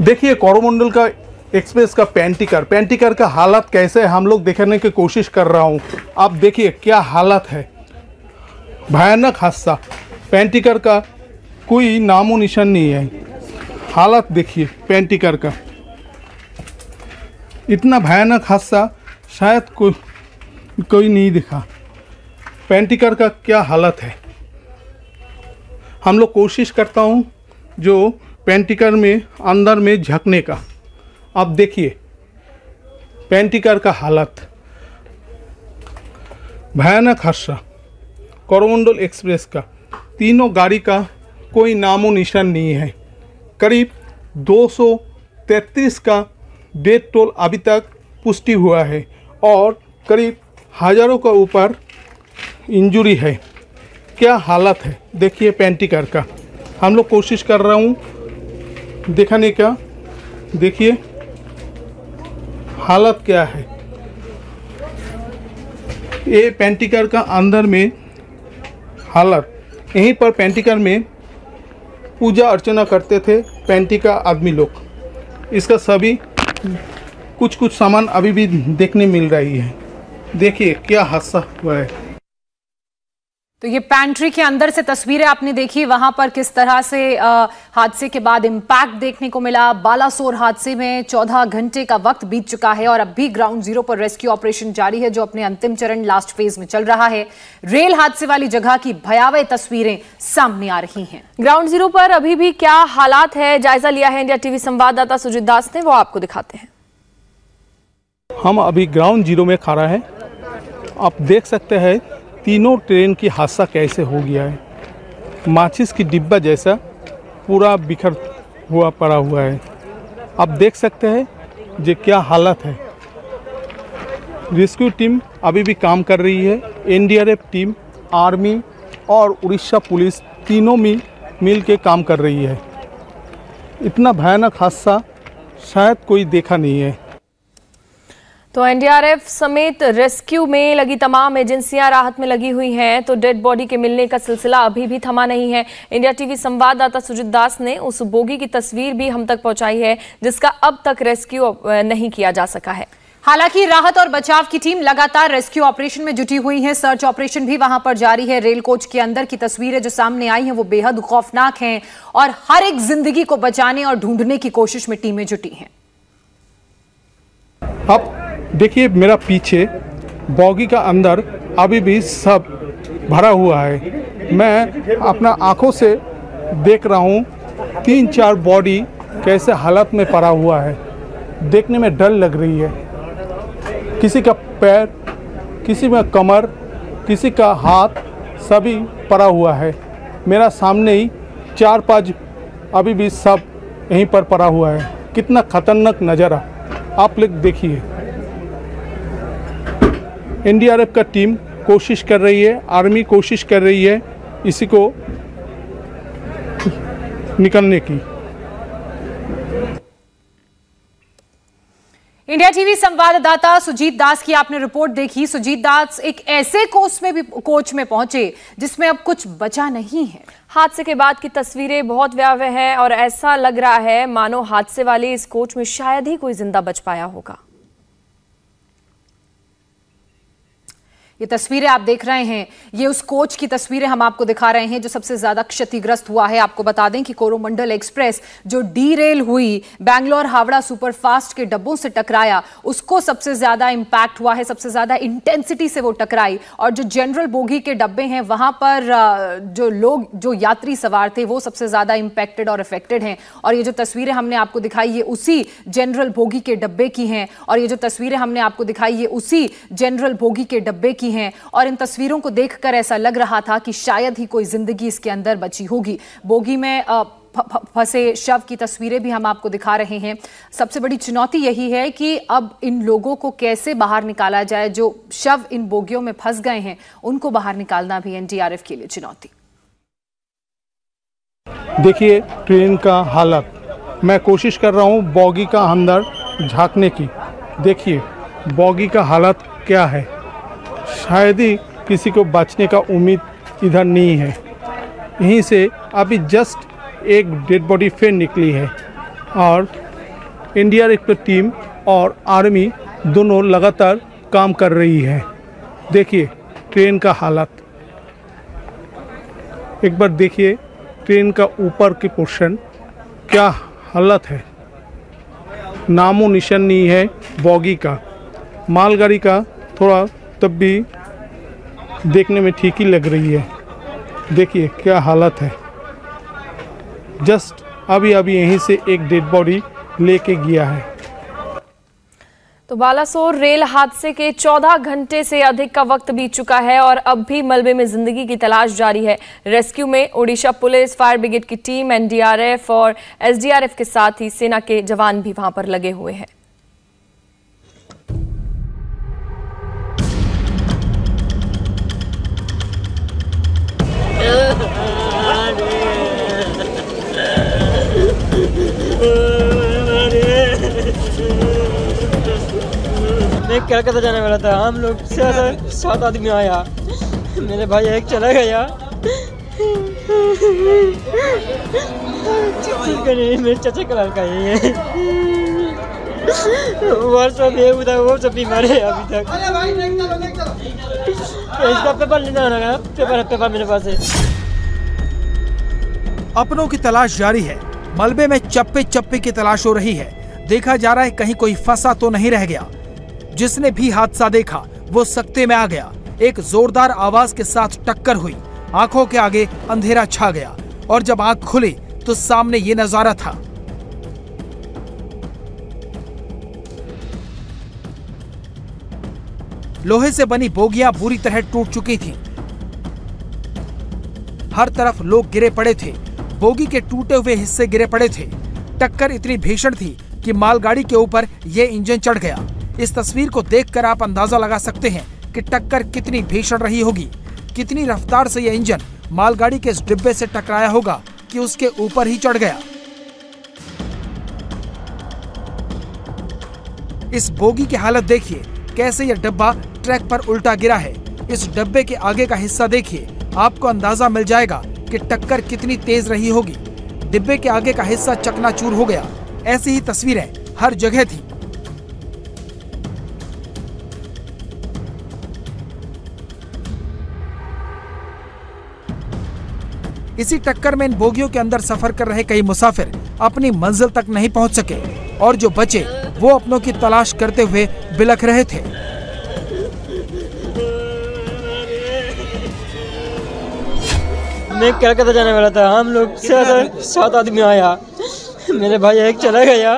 देखिए कोरोमंडल का एक्सप्रेस का पेंटिकर का हालत कैसे है हम लोग देखने की कोशिश कर रहा हूँ। आप देखिए क्या हालत है, भयानक हादसा। पेंटिकर का कोई नामो निशान नहीं है। हालत देखिए पेंटिकर का, इतना भयानक हादसा शायद कोई नहीं दिखा। पेंटिकर का क्या हालत है। हम लोग कोशिश करता हूँ जो पेंटिकर में अंदर में झकने का। आप देखिए पेंटिकर का हालत, भयानक हादसा। कोरोमंडल एक्सप्रेस का तीनों गाड़ी का कोई नामो निशान नहीं है। करीब 233 का डेथ टोल अभी तक पुष्टि हुआ है और करीब हज़ारों का ऊपर इंजरी है। क्या हालत है देखिए पेंटिकर का। हम लोग कोशिश कर रहा हूँ दिखाने का। देखिए हालत क्या है। ये पेंटिकर का अंदर में हालत, यहीं पर पेंटिकर में पूजा अर्चना करते थे पेंटिका आदमी लोग। इसका सभी कुछ सामान अभी भी देखने मिल रही है। देखिए क्या हादसा हुआ है। तो ये पैंट्री के अंदर से तस्वीरें आपने देखी, वहां पर किस तरह से हादसे के बाद इम्पैक्ट देखने को मिला। बालासोर हादसे में 14 घंटे का वक्त बीत चुका है और अब भी ग्राउंड जीरो पर रेस्क्यू ऑपरेशन जारी है जो अपने अंतिम चरण लास्ट फेज में चल रहा है। रेल हादसे वाली जगह की भयावह तस्वीरें सामने आ रही हैं। ग्राउंड जीरो पर अभी भी क्या हालात है, जायजा लिया है इंडिया टीवी संवाददाता सुजीत दास ने, वो आपको दिखाते हैं। हम अभी ग्राउंड जीरो में खड़ा है। आप देख सकते हैं तीनों ट्रेन की हादसा कैसे हो गया है। माचिस की डिब्बा जैसा पूरा बिखर हुआ पड़ा हुआ है। आप देख सकते हैं ये क्या हालत है। रेस्क्यू टीम अभी भी काम कर रही है। एनडीआरएफ टीम, आर्मी और उड़ीसा पुलिस तीनों मिल के काम कर रही है। इतना भयानक हादसा शायद कोई देखा नहीं है। तो एनडीआरएफ समेत रेस्क्यू में लगी तमाम एजेंसियां राहत में लगी हुई हैं, तो डेड बॉडी के मिलने का सिलसिला अभी भी थमा नहीं है। इंडिया टीवी संवाददाता सुजीत दास ने उस बोगी की तस्वीर भी हम तक पहुंचाई है जिसका अब तक रेस्क्यू नहीं किया जा सका है। हालांकि राहत और बचाव की टीम लगातार रेस्क्यू ऑपरेशन में जुटी हुई है। सर्च ऑपरेशन भी वहां पर जारी है। रेल कोच के अंदर की तस्वीरें जो सामने आई हैं वो बेहद खौफनाक हैं और हर एक जिंदगी को बचाने और ढूंढने की कोशिश में टीमें जुटी हैं। अब देखिए मेरा पीछे बॉगी का अंदर अभी भी सब भरा हुआ है। मैं अपना आंखों से देख रहा हूँ 3-4 बॉडी कैसे हालत में पड़ा हुआ है। देखने में डर लग रही है। किसी का पैर, किसी में कमर, किसी का हाथ सभी पड़ा हुआ है। मेरा सामने ही 4-5 अभी भी सब यहीं पर पड़ा हुआ है। कितना खतरनाक नज़ारा आप लोग देखिए। एनडीआरएफ का टीम कोशिश कर रही है, आर्मी कोशिश कर रही है इसी को निकलने की। इंडिया टीवी संवाददाता सुजीत दास की आपने रिपोर्ट देखी। सुजीत दास एक ऐसे कोच में पहुंचे जिसमें अब कुछ बचा नहीं है। हादसे के बाद की तस्वीरें बहुत भयावह हैं और ऐसा लग रहा है मानो हादसे वाले इस कोच में शायद ही कोई जिंदा बच पाया होगा। ये तस्वीरें आप देख रहे हैं, ये उस कोच की तस्वीरें हम आपको दिखा रहे हैं जो सबसे ज्यादा क्षतिग्रस्त हुआ है। आपको बता दें कि कोरोमंडल एक्सप्रेस जो डीरेल हुई, बैंगलोर हावड़ा सुपरफास्ट के डब्बों से टकराया, उसको सबसे ज्यादा इंपैक्ट हुआ है, सबसे ज्यादा इंटेंसिटी से वो टकराई। और जो जनरल बोगी के डब्बे हैं वहां पर जो यात्री सवार थे वो सबसे ज्यादा इंपैक्टेड और अफेक्टेड हैं। और ये जो तस्वीरें हमने आपको दिखाई ये उसी जनरल बोगी के डब्बे की हैं और ये जो तस्वीरें हमने आपको दिखाई ये उसी जनरल बोगी के डब्बे की हैं। और इन तस्वीरों को देखकर ऐसा लग रहा था कि शायद ही कोई जिंदगी इसके अंदर बची होगी। बोगी में फंसे शव की तस्वीरें भी हम आपको दिखा रहे हैं। सबसे बड़ी चुनौती यही है कि अब इन लोगों को कैसे बाहर निकाला जाए। जो शव इन बोगियों में फंस गए हैं उनको बाहर निकालना भी एनडीआरएफ के लिए चुनौती। देखिए ट्रेन का हालत, मैं कोशिश कर रहा हूँ बॉगी का अंदर झांकने की। देखिए बॉगी का हालत क्या है। शायद ही किसी को बचने का उम्मीद इधर नहीं है। यहीं से अभी जस्ट एक डेड बॉडी फिर निकली है और एनडीआरएफ की टीम और आर्मी दोनों लगातार काम कर रही है। देखिए ट्रेन का हालत, एक बार देखिए ट्रेन का ऊपर के पोर्शन क्या हालत है, नामो निशान नहीं है बॉगी का। मालगाड़ी का थोड़ा तब भी देखने में ठीक ही लग रही है। देखिए क्या हालत है। जस्ट अभी यहीं से एक डेड बॉडी लेके गया है। तो बालासोर रेल हादसे के 14 घंटे से अधिक का वक्त बीत चुका है और अब भी मलबे में जिंदगी की तलाश जारी है। रेस्क्यू में ओडिशा पुलिस, फायर ब्रिगेड की टीम, एनडीआरएफ और एसडीआरएफ के साथ ही सेना के जवान भी वहां पर लगे हुए हैं। मैं कलकत्ता जाने वाला था, हम लोग 7 आदमी आया, मेरे भाई एक चला गया, मेरे चाचा का लड़का है, वो सब बीमार है अभी तक। इसका पेपर लेना है, पेपर मेरे पास है। अपनों की तलाश जारी है। मलबे में चप्पे चप्पे की तलाश हो रही है। देखा जा रहा है कहीं कोई फंसा तो नहीं रह गया। जिसने भी हादसा देखा वो सकते में आ गया। एक जोरदार आवाज के साथ टक्कर हुई, आंखों के आगे अंधेरा छा गया और जब आंख खुली तो सामने ये नजारा था। लोहे से बनी बोगियां बुरी तरह टूट चुकी थीं। हर तरफ लोग गिरे पड़े थे। बोगी के टूटे हुए हिस्से गिरे पड़े थे। टक्कर इतनी भीषण थी कि मालगाड़ी के ऊपर ये इंजन चढ़ गया। इस तस्वीर को देखकर आप अंदाजा लगा सकते हैं कि टक्कर कितनी भीषण रही होगी। कितनी रफ्तार से यह इंजन मालगाड़ी के इस डिब्बे से टकराया होगा कि उसके ऊपर ही चढ़ गया। इस बोगी की हालत देखिए, कैसे यह डब्बा ट्रैक पर उल्टा गिरा है। इस डब्बे के आगे का हिस्सा देखिए, आपको अंदाजा मिल जाएगा कि टक्कर कितनी तेज रही होगी। डिब्बे के आगे का हिस्सा चकनाचूर हो गया। ऐसी ही तस्वीरें हर जगह थी। इसी टक्कर में इन बोगियों के अंदर सफर कर रहे कई मुसाफिर अपनी मंजिल तक नहीं पहुंच सके और जो बचे वो अपनों की तलाश करते हुए बिलख रहे थे। मैं कलकत्ता जाने वाला था, हम लोग 7 आदमी आया, मेरे भाई एक चला गया,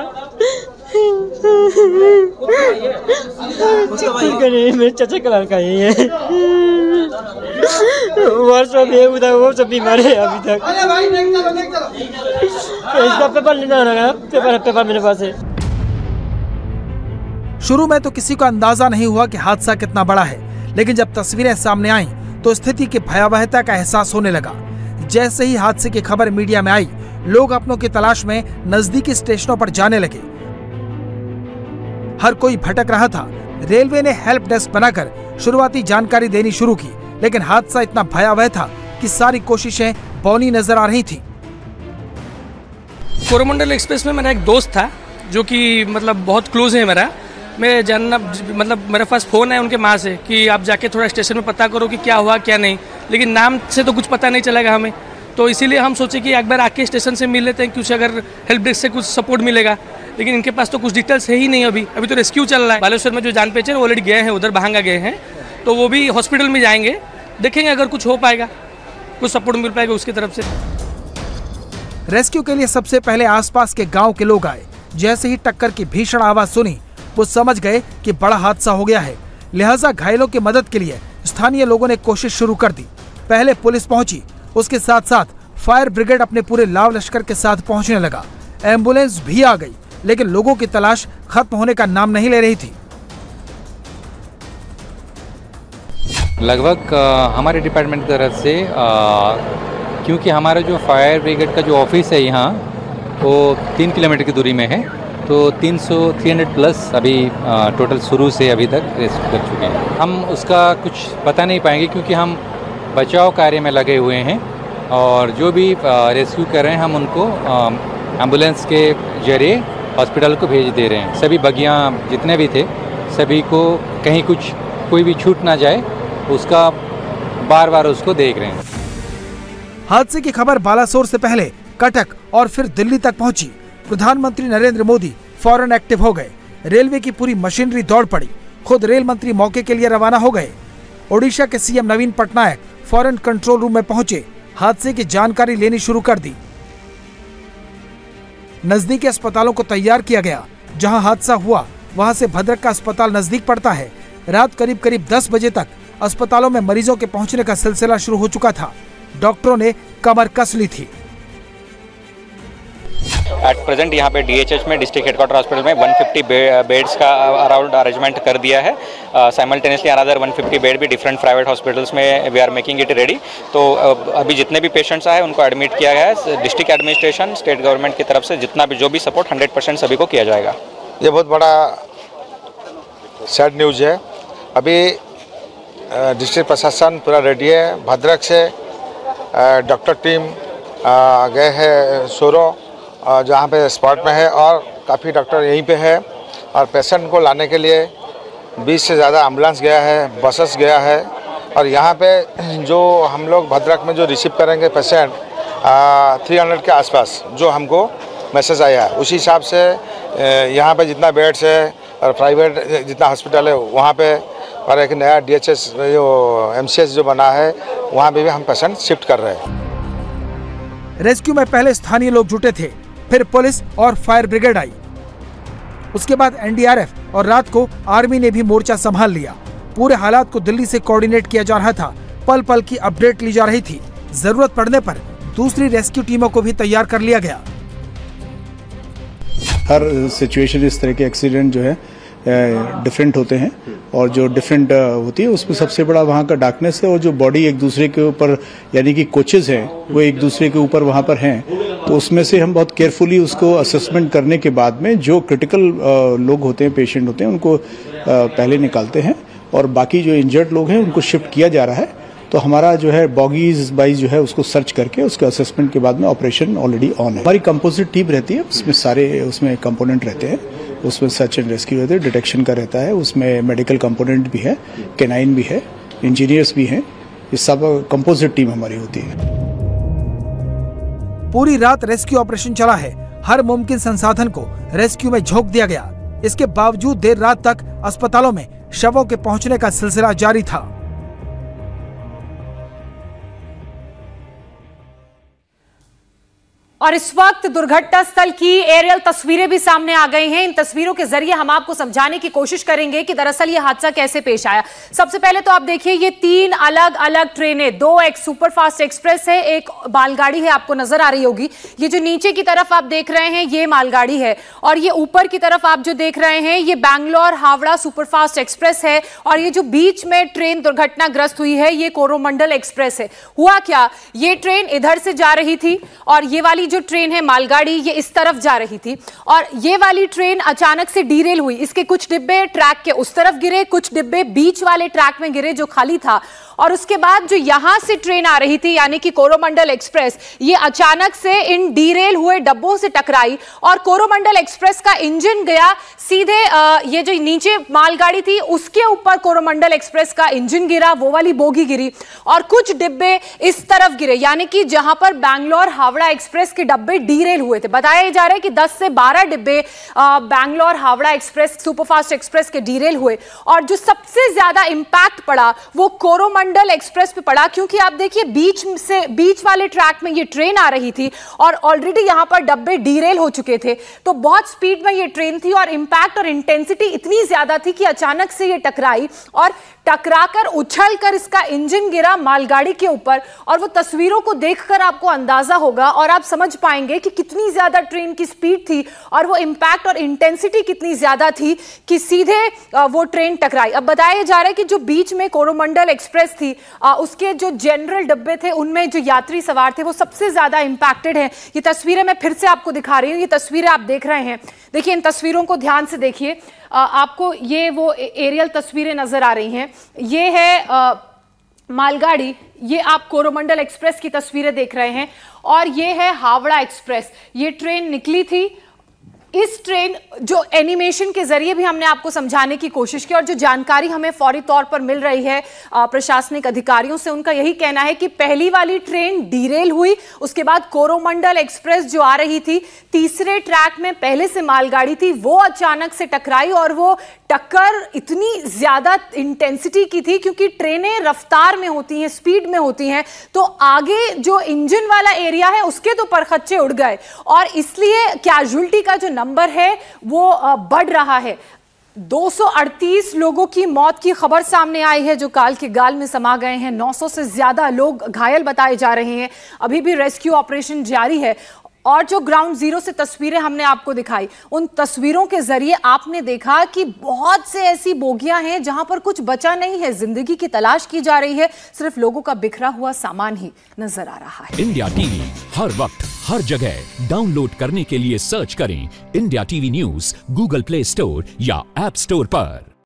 मेरे चाचा का लड़का है, वो सब बीमार है अभी तक। इसका पेपर लेना है, पेपर मेरे पास है। शुरू में तो किसी को अंदाजा नहीं हुआ कि हादसा कितना बड़ा है, लेकिन जब तस्वीरें सामने आईं तो स्थिति की भयावहता का एहसास होने लगा। जैसे ही हादसे की खबर मीडिया में आई, लोग अपनों की तलाश में नजदीकी स्टेशनों पर जाने लगे। हर कोई भटक रहा था। रेलवे ने हेल्प डेस्क बनाकर शुरुआती जानकारी देनी शुरू की, लेकिन हादसा इतना भयावह था कि सारी कोशिशें बौनी नजर आ रही थी। कोरोमंडल एक्सप्रेस में मेरा एक दोस्त था जो कि मतलब बहुत क्लोज है मेरा। मैं जानना मतलब मेरे पास फ़ोन है उनके माँ से कि आप जाके थोड़ा स्टेशन में पता करो कि क्या हुआ क्या नहीं, लेकिन नाम से तो कुछ पता नहीं चलेगा हमें। तो इसीलिए हम सोचे कि एक बार आके स्टेशन से मिल लेते हैं, कुछ अगर हेल्प डेस्क से कुछ सपोर्ट मिलेगा। लेकिन इनके पास तो कुछ डिटेल्स है ही नहीं। अभी तो रेस्क्यू चल रहा है। बालेश्वर में जो जान पहचान ऑलरेडी गए हैं, उधर बहांगा गए हैं, तो वो भी हॉस्पिटल में जाएंगे, देखेंगे अगर कुछ हो पाएगा, कुछ सपोर्ट मिल पाएगा उसकी तरफ से। रेस्क्यू के लिए सबसे पहले आसपास के गांव के लोग आए। जैसे ही टक्कर की भीषण आवाज सुनी, वो समझ गए कि बड़ा हादसा हो गया है। लिहाजा घायलों की मदद के लिए स्थानीय लोगों ने कोशिश शुरू कर दी। पहले पुलिस पहुंची, उसके साथ साथ फायर ब्रिगेड अपने पूरे लाव लश्कर के साथ पहुंचने लगा। एम्बुलेंस भी आ गई, लेकिन लोगों की तलाश खत्म होने का नाम नहीं ले रही थी। लगभग हमारे डिपार्टमेंट की तरफ से क्योंकि हमारा जो फायर ब्रिगेड का जो ऑफिस है यहाँ वो 3 किलोमीटर की दूरी में है, तो 300 प्लस अभी टोटल शुरू से अभी तक रेस्क्यू कर चुके हैं। हम उसका कुछ बता नहीं पाएंगे क्योंकि हम बचाव कार्य में लगे हुए हैं और जो भी रेस्क्यू कर रहे हैं हम उनको एम्बुलेंस के जरिए हॉस्पिटल को भेज दे रहे हैं। सभी बगियां जितने भी थे सभी को कहीं कोई भी छूट ना जाए उसका बार बार उसको देख रहे हैं। हादसे की खबर बालासोर से पहले कटक और फिर दिल्ली तक पहुंची। प्रधानमंत्री नरेंद्र मोदी फौरन एक्टिव हो गए। रेलवे की पूरी मशीनरी दौड़ पड़ी। खुद रेल मंत्री मौके के लिए रवाना हो गए। ओडिशा के सीएम नवीन पटनायक फौरन कंट्रोल रूम में पहुंचे। हादसे की जानकारी लेनी शुरू कर दी। नजदीकी अस्पतालों को तैयार किया गया। जहां हादसा हुआ वहां से भद्रक का अस्पताल नजदीक पड़ता है। रात करीब 10 बजे तक अस्पतालों में मरीजों के पहुंचने का सिलसिला शुरू हो चुका था। डॉक्टरों ने कमर कस ली थी। एट प्रेजेंट यहाँ पे डीएचएच में डिस्ट्रिक्ट हेडक्वार्टर हॉस्पिटल में 150 बेड्स का अराउंड अरेंजमेंट कर दिया है। साइमल्टेनियसली अनदर 150 बेड भी डिफरेंट प्राइवेट हॉस्पिटल्स में we are making it ready. तो अभी जितने भी पेशेंट्स आए उनको एडमिट किया गया है। डिस्ट्रिक्ट एडमिनिस्ट्रेशन स्टेट गवर्नमेंट की तरफ से जितना भी जो भी सपोर्ट 100% सभी को किया जाएगा। ये बहुत बड़ा सैड न्यूज़ है। अभी डिस्ट्रिक्ट प्रशासन पूरा रेडी है। भद्रक से डॉक्टर टीम गए हैं सोरो जहाँ पे स्पॉट में है और काफ़ी डॉक्टर यहीं पे है। और पेशेंट को लाने के लिए 20 से ज़्यादा एम्बुलेंस गया है, बसेस गया है। और यहाँ पे जो हम लोग भद्रक में जो रिसीव करेंगे पेशेंट 300 के आसपास जो हमको मैसेज आया है, उसी हिसाब से यहाँ पे जितना बेड्स है और प्राइवेट जितना हॉस्पिटल है वहाँ पे और एक नया डीएचएस जो एमसीएच जो बना है वहाँ पे भी हम पेशेंट शिफ्ट कर रहे हैं। रेस्क्यू में पहले स्थानीय लोग जुटे थे, फिर पुलिस और फायर ब्रिगेड आई। उसके बाद एनडीआरएफ और रात को आर्मी ने भी मोर्चा संभाल लिया। पूरे हालात को दिल्ली से कोऑर्डिनेट किया जा रहा था। पल पल की अपडेट ली जा रही थी। जरूरत पड़ने पर दूसरी रेस्क्यू टीमों को भी तैयार कर लिया गया। हर सिचुएशन इस तरह के एक्सीडेंट जो है डिफरेंट होते हैं और जो डिफरेंट होती है उसमें सबसे बड़ा वहाँ का डार्कनेस है और जो बॉडी एक दूसरे के ऊपर यानी कि कोचेज हैं वो एक दूसरे के ऊपर वहाँ पर हैं, तो उसमें से हम बहुत केयरफुली उसको असेसमेंट करने के बाद में जो क्रिटिकल लोग होते हैं, पेशेंट होते हैं, उनको पहले निकालते हैं और बाकी जो इंजर्ड लोग हैं उनको शिफ्ट किया जा रहा है। तो हमारा जो है बॉगीज बाइज जो है उसको सर्च करके उसके असेसमेंट के बाद में ऑपरेशन ऑलरेडी ऑन है। हमारी कंपोजिट टीम रहती है, उसमें सारे उसमें कंपोनेंट रहते हैं। उसमें सर्च एंड रेस्क्यू रहते हैं, डिटेक्शन का रहता है, उसमें मेडिकल कंपोनेंट भी है, कैनाइन भी है, इंजीनियर्स भी हैं। ये सब कंपोजिट टीम हमारी होती है। पूरी रात रेस्क्यू ऑपरेशन चला है। हर मुमकिन संसाधन को रेस्क्यू में झोंक दिया गया। इसके बावजूद देर रात तक अस्पतालों में शवों के पहुंचने का सिलसिला जारी था। और इस वक्त दुर्घटना स्थल की एरियल तस्वीरें भी सामने आ गई हैं। इन तस्वीरों के जरिए हम आपको समझाने की कोशिश करेंगे कि दरअसल ये हादसा कैसे पेश आया। सबसे पहले तो आप देखिए ये 3 अलग अलग ट्रेनें, 2 एक सुपरफास्ट एक्सप्रेस है, एक मालगाड़ी है, आपको नजर आ रही होगी। ये जो नीचे की तरफ आप देख रहे हैं ये मालगाड़ी है और ये ऊपर की तरफ आप जो देख रहे हैं ये बैंगलोर हावड़ा सुपरफास्ट एक्सप्रेस है। और ये जो बीच में ट्रेन दुर्घटनाग्रस्त हुई है ये कोरोमंडल एक्सप्रेस है। हुआ क्या, ये ट्रेन इधर से जा रही थी और ये वाली जो ट्रेन है मालगाड़ी ये इस तरफ जा रही थी और ये वाली ट्रेन अचानक से डीरेल हुई। इसके कुछ डिब्बे ट्रैक के उस तरफ गिरे, कुछ डिब्बे बीच वाले ट्रैक में गिरे जो खाली था। और उसके बाद जो यहां से ट्रेन आ रही थी यानी कि कोरोमंडल एक्सप्रेस ये अचानक से इन डीरेल हुए डब्बों से टकराई और कोरोमंडल एक्सप्रेस का इंजन गया सीधे ये जो नीचे मालगाड़ी थी उसके ऊपर कोरोमंडल एक्सप्रेस का इंजन गिरा, वो वाली बोगी गिरी और कुछ डिब्बे इस तरफ गिरे यानी कि जहां पर बैंगलोर हावड़ा एक्सप्रेस के डब्बे डीरेल हुए थे। बताया जा रहा है कि 10 से 12 डिब्बे Bangalore Howrah express superfast express के डीरेल हुए और जो सबसे ज्यादा इंपैक्ट पड़ा वो कोरोमंडल एक्सप्रेस पे पड़ा क्योंकि आप देखिए बीच वाले ट्रैक में ये ट्रेन आ रही थी और ऑलरेडी यहां पर डब्बे डीरेल हो चुके थे। तो बहुत स्पीड में ये ट्रेन थी और इंपैक्ट और इंटेंसिटी इतनी ज्यादा थी कि अचानक से ये टकराई और टकराकर उछलकर इसका इंजन गिरा मालगाड़ी के ऊपर। और वो तस्वीरों को देखकर आपको अंदाजा होगा और आप समझ पाएंगे कि कितनी ज्यादा ट्रेन की स्पीड थी और वो इंपैक्ट और इंटेंसिटी कितनी ज्यादा थी कि सीधे वो ट्रेन टकराई। अब बताया जा रहा है कि जो बीच में कोरोमंडल एक्सप्रेस थी उसके जो जनरल डब्बे थे उनमें जो यात्री सवार थे वो सबसे ज्यादा इंपैक्टेड हैं। ये तस्वीरें मैं फिर से आपको दिखा रही हूँ, ये तस्वीरें आप देख रहे हैं। देखिए इन तस्वीरों को ध्यान से देखिए, आपको ये वो एरियल तस्वीरें नजर आ रही हैं। ये है मालगाड़ी, ये आप कोरोमंडल एक्सप्रेस की तस्वीरें देख रहे हैं और ये है हावड़ा एक्सप्रेस। ये ट्रेन निकली थी इस ट्रेन जो एनिमेशन के जरिए भी हमने आपको समझाने की कोशिश की और जो जानकारी हमें फौरी तौर पर मिल रही है प्रशासनिक अधिकारियों से, उनका यही कहना है कि पहली वाली ट्रेन डीरेल हुई, उसके बाद कोरोमंडल एक्सप्रेस जो आ रही थी तीसरे ट्रैक में पहले से मालगाड़ी थी, वो अचानक से टकराई और वो टक्कर इतनी ज्यादा इंटेंसिटी की थी क्योंकि ट्रेनें रफ्तार में होती हैं, स्पीड में होती हैं, तो आगे जो इंजन वाला एरिया है उसके तो परखच्चे उड़ गए और इसलिए कैजुअल्टी का जो नंबर है वो बढ़ रहा है। 238 लोगों की मौत की खबर सामने आई है जो काल के गाल में समा गए हैं। 900 से ज्यादा लोग घायल बताए जा रहे हैं। अभी भी रेस्क्यू ऑपरेशन जारी है और जो ग्राउंड जीरो से तस्वीरें हमने आपको दिखाई, उन तस्वीरों के जरिए आपने देखा कि बहुत से ऐसी बोगियां हैं जहां पर कुछ बचा नहीं है, जिंदगी की तलाश की जा रही है, सिर्फ लोगों का बिखरा हुआ सामान ही नजर आ रहा है। इंडिया टीवी हर वक्त हर जगह डाउनलोड करने के लिए सर्च करें India TV news Google play store या ऐप स्टोर पर।